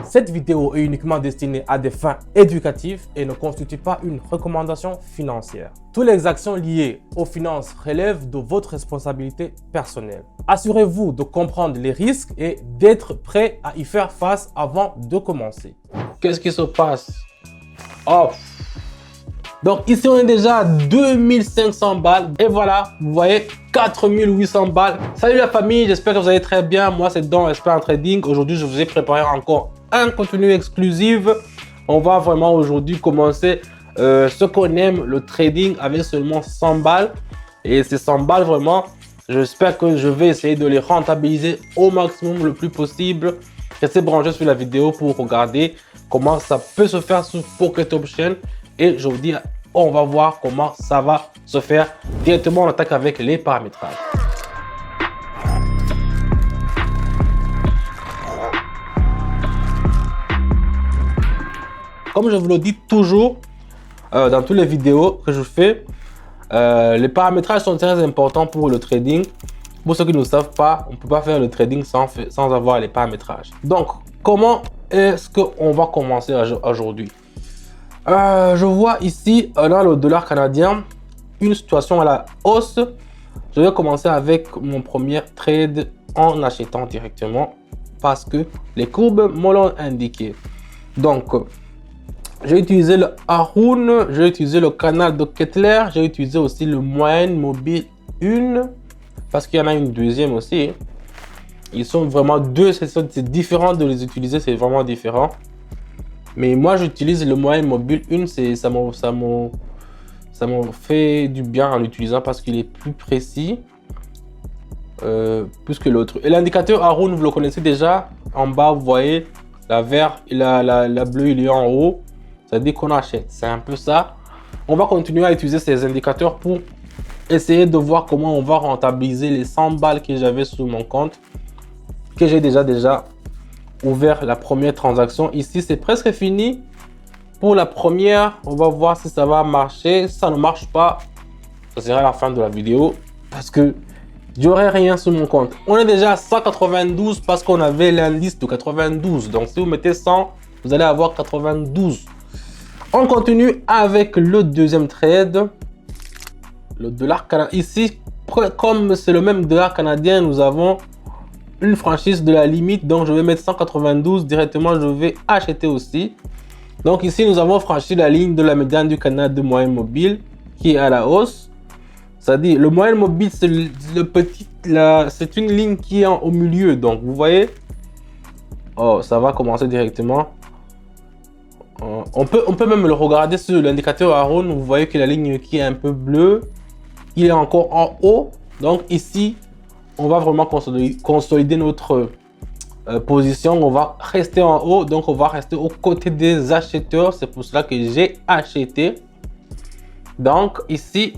Cette vidéo est uniquement destinée à des fins éducatives et ne constitue pas une recommandation financière. Toutes les actions liées aux finances relèvent de votre responsabilité personnelle. Assurez-vous de comprendre les risques et d'être prêt à y faire face avant de commencer. Qu'est-ce qui se passe? Oh. Donc ici on est déjà à 2500 balles et voilà, vous voyez 4800 balles. Salut la famille, j'espère que vous allez très bien. Moi c'est Don Expert en Trading. Aujourd'hui je vous ai préparé encore un contenu exclusif. On va vraiment aujourd'hui commencer ce qu'on aime, le trading, avec seulement 100 balles. Et ces 100 balles vraiment, j'espère que je vais essayer de les rentabiliser au maximum le plus possible. Restez branchés sur la vidéo pour regarder comment ça peut se faire sur Pocket Option. Et je vous dis, on va voir comment ça va se faire. Directement, on attaque avec les paramétrages. Comme je vous le dis toujours dans toutes les vidéos que je fais, les paramétrages sont très importants pour le trading. Pour ceux qui ne savent pas, on ne peut pas faire le trading sans avoir les paramétrages. Donc, comment est-ce qu'on va commencer aujourd'hui? Je vois ici dans le dollar canadien une situation à la hausse. Je vais commencer avec mon premier trade en achetant directement parce que les courbes me l'ont indiqué. Donc, j'ai utilisé le Haroon, j'ai utilisé le canal de Kettler, j'ai utilisé aussi le moyenne mobile 1 parce qu'il y en a une deuxième aussi. Ils sont vraiment deux, c'est différent de les utiliser, c'est vraiment différent. Mais moi j'utilise le moyenne mobile 1, ça me fait du bien en l'utilisant parce qu'il est plus précis plus que l'autre. Et l'indicateur Haroon, vous le connaissez déjà. En bas, vous voyez la vert et la bleue, il est en haut. Ça dit qu'on achète. C'est un peu ça. On va continuer à utiliser ces indicateurs pour essayer de voir comment on va rentabiliser les 100 balles que j'avais sur mon compte, que j'ai déjà ouvert la première transaction. Ici, c'est presque fini. Pour la première, on va voir si ça va marcher. Si ça ne marche pas, ça sera la fin de la vidéo parce que j'aurai rien sur mon compte. On est déjà à 192 parce qu'on avait l'indice de 92. Donc, si vous mettez 100, vous allez avoir 92. On continue avec le deuxième trade. Le dollar canadien. Ici, comme c'est le même dollar canadien, nous avons une franchise de la limite. Donc, je vais mettre 192. Directement, je vais acheter aussi. Donc, ici, nous avons franchi la ligne de la médiane du canal de moyenne mobile qui est à la hausse. C'est-à-dire, le moyenne mobile, c'est c'est une ligne qui est au milieu. Donc, vous voyez, oh, ça va commencer directement. On peut même le regarder sur l'indicateur Haroon. Vous voyez que la ligne qui est un peu bleue, il est encore en haut. Donc, ici, on va vraiment consolider notre position. On va rester en haut. Donc, on va rester aux côtés des acheteurs. C'est pour cela que j'ai acheté. Donc, ici,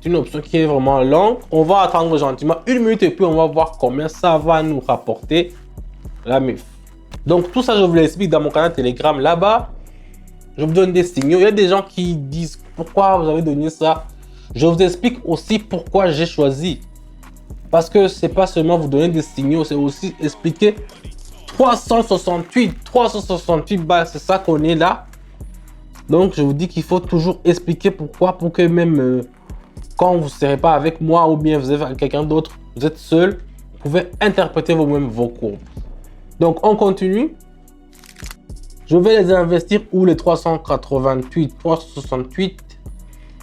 une option qui est vraiment longue. On va attendre gentiment 1 minute et puis on va voir combien ça va nous rapporter la MIF. Donc tout ça, je vous l'explique dans mon canal Telegram. Là-bas, je vous donne des signaux. Il y a des gens qui disent pourquoi vous avez donné ça. Je vous explique aussi pourquoi j'ai choisi. Parce que c'est pas seulement vous donner des signaux, c'est aussi expliquer 368 balles, c'est ça qu'on est là. Donc je vous dis qu'il faut toujours expliquer pourquoi, pour que même quand vous ne serez pas avec moi ou bien vous êtes avec quelqu'un d'autre, vous êtes seul, vous pouvez interpréter vous-même vos courbes. Donc, on continue. Je vais les investir où les 388, 368.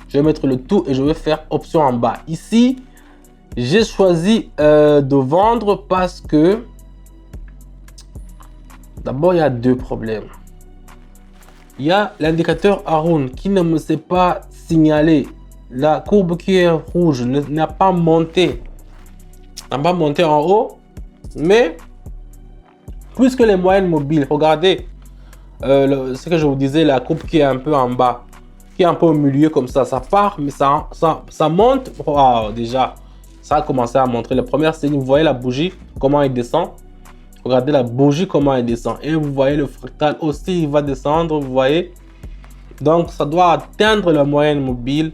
Je vais mettre le tout et je vais faire option en bas. Ici, j'ai choisi de vendre parce que d'abord, il y a deux problèmes. Il y a l'indicateur Haroon qui ne me sait pas signaler. La courbe qui est rouge n'a pas monté. N'a pas monté en haut. Mais, puisque les moyennes mobiles, regardez ce que je vous disais, la courbe qui est un peu en bas, qui est un peu au milieu comme ça part, mais ça monte. Wow, déjà, ça a commencé à montrer. La première signe, vous voyez la bougie, comment elle descend. Regardez la bougie, comment elle descend. Et vous voyez le fractal aussi, il va descendre, vous voyez. Donc, ça doit atteindre la moyenne mobile.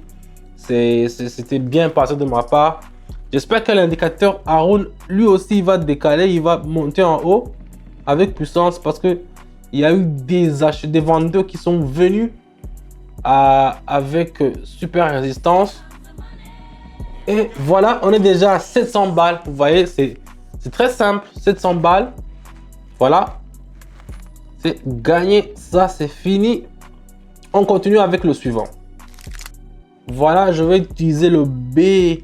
C'était bien passé de ma part. J'espère que l'indicateur Haroun, lui aussi, il va décaler, il va monter en haut avec puissance parce que il y a eu des vendeurs qui sont venus avec super résistance. Et voilà, on est déjà à 700 balles. Vous voyez, c'est très simple. 700 balles. Voilà. C'est gagné. Ça, c'est fini. On continue avec le suivant. Voilà, je vais utiliser le BHD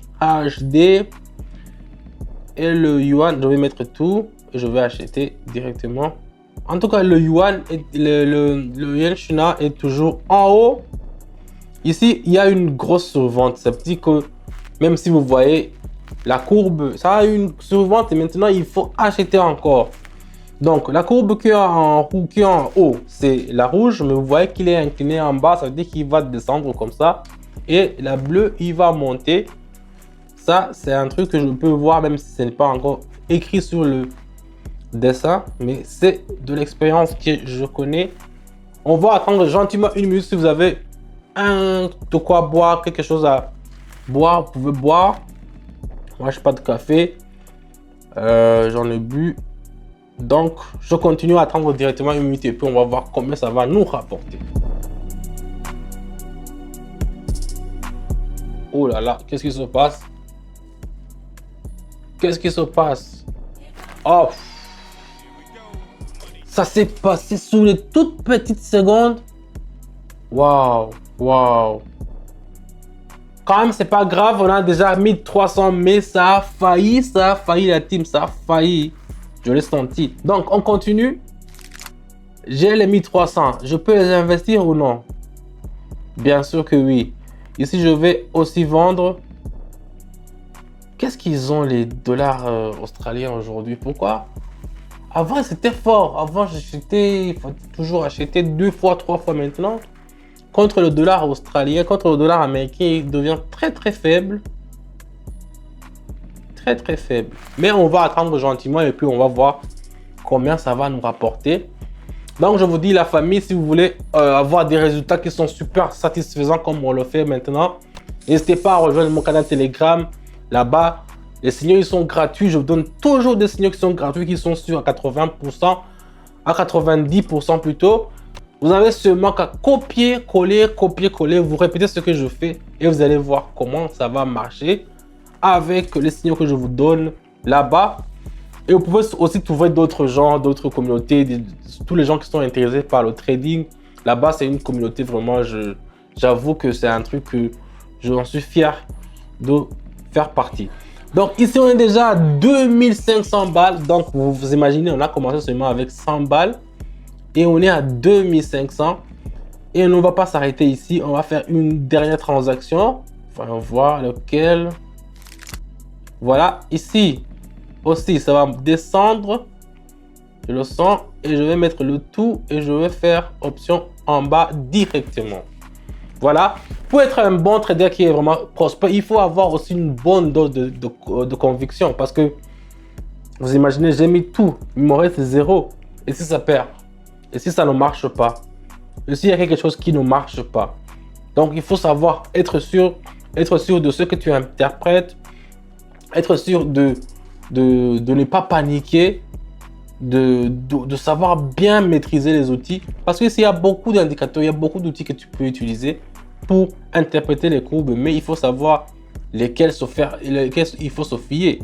et le yuan. Je vais mettre tout et je vais acheter directement. En tout cas, le yuan, le yen chinois est toujours en haut. Ici, il y a une grosse survente. Ça veut dire que même si vous voyez la courbe, ça a une survente et maintenant il faut acheter encore. Donc la courbe qui est en haut, c'est la rouge, mais vous voyez qu'il est incliné en bas, ça veut dire qu'il va descendre comme ça. Et la bleue, il va monter. Ça, c'est un truc que je peux voir même si ce n'est pas encore écrit sur le dessin, mais c'est de l'expérience que je connais. On va attendre gentiment une minute si vous avez de quoi boire, quelque chose à boire, vous pouvez boire. Moi, je n'ai pas de café. J'en ai bu. Donc, je continue à attendre directement une minute et puis on va voir combien ça va nous rapporter. Oh là là, qu'est-ce qui se passe? Qu'est-ce qui se passe? Oh! Ça s'est passé sous les toutes petites secondes. Waouh! Waouh! Quand même, c'est pas grave, on a déjà 1300, mais ça a failli la team, ça a failli. Je l'ai senti. Donc, on continue. J'ai les 1300. Je peux les investir ou non? Bien sûr que oui. Ici, je vais aussi vendre. Qu'est-ce qu'ils ont les dollars australiens aujourd'hui? Pourquoi? Avant, c'était fort. Avant, il faut toujours acheter 2 fois, 3 fois maintenant. Contre le dollar australien, contre le dollar américain, il devient très très faible. Très très faible. Mais on va attendre gentiment et puis on va voir combien ça va nous rapporter. Donc je vous dis la famille, si vous voulez avoir des résultats qui sont super satisfaisants comme on le fait maintenant, n'hésitez pas à rejoindre mon canal Telegram. Là-bas, les signaux ils sont gratuits. Je vous donne toujours des signaux qui sont gratuits, qui sont sûrs à 80%, à 90% plutôt. Vous avez seulement qu'à copier-coller, copier-coller. Vous répétez ce que je fais et vous allez voir comment ça va marcher avec les signaux que je vous donne là-bas. Et vous pouvez aussi trouver d'autres gens, d'autres communautés, tous les gens qui sont intéressés par le trading. Là-bas, c'est une communauté vraiment, j'avoue que c'est un truc que j'en suis fier de faire partie. Donc ici, on est déjà à 2500 balles. Donc vous imaginez, on a commencé seulement avec 100 balles. Et on est à 2500. Et on ne va pas s'arrêter ici. On va faire une dernière transaction. Enfin, voir lequel. Voilà, ici aussi, ça va descendre. Je le sens. Et je vais mettre le tout. Et je vais faire option en bas directement. Voilà. Pour être un bon trader qui est vraiment prospère, il faut avoir aussi une bonne dose de conviction. Parce que, vous imaginez, j'ai mis tout. Il me reste 0. Et si ça perd? Et si ça ne marche pas? Et s'il y a quelque chose qui ne marche pas? Donc, il faut savoir être sûr de ce que tu interprètes, être sûr de ne pas paniquer, de savoir bien maîtriser les outils. Parce que s'il y a beaucoup d'indicateurs, il y a beaucoup d'outils que tu peux utiliser pour interpréter les courbes, mais il faut savoir lesquels il faut se fier.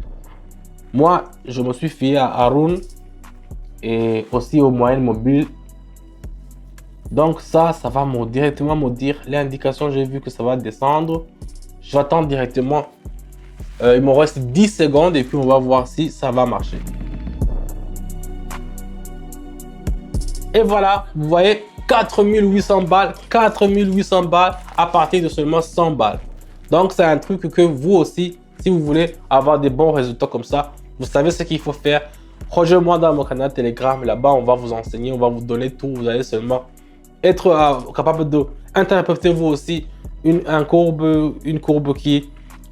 Moi, je me suis fié à Haroun et aussi aux moyennes mobiles. Donc ça va directement me dire les indications. J'ai vu que ça va descendre. J'attends directement. Il me reste 10 secondes et puis on va voir si ça va marcher. Et voilà, vous voyez 4800 balles, 4800 balles à partir de seulement 100 balles. Donc c'est un truc que vous aussi, si vous voulez avoir des bons résultats comme ça, vous savez ce qu'il faut faire. Rejoignez-moi dans mon canal Telegram. Là-bas, on va vous enseigner, on va vous donner tout. Vous allez seulement être capable d'interpréter vous aussi une courbe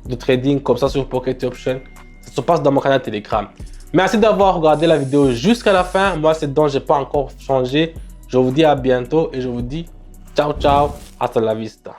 de trading comme ça sur Pocket Option. Ça se passe dans mon canal Telegram. Merci d'avoir regardé la vidéo jusqu'à la fin. Moi, c'est donc j'ai pas encore changé. Je vous dis à bientôt et je vous dis ciao, ciao, hasta la vista.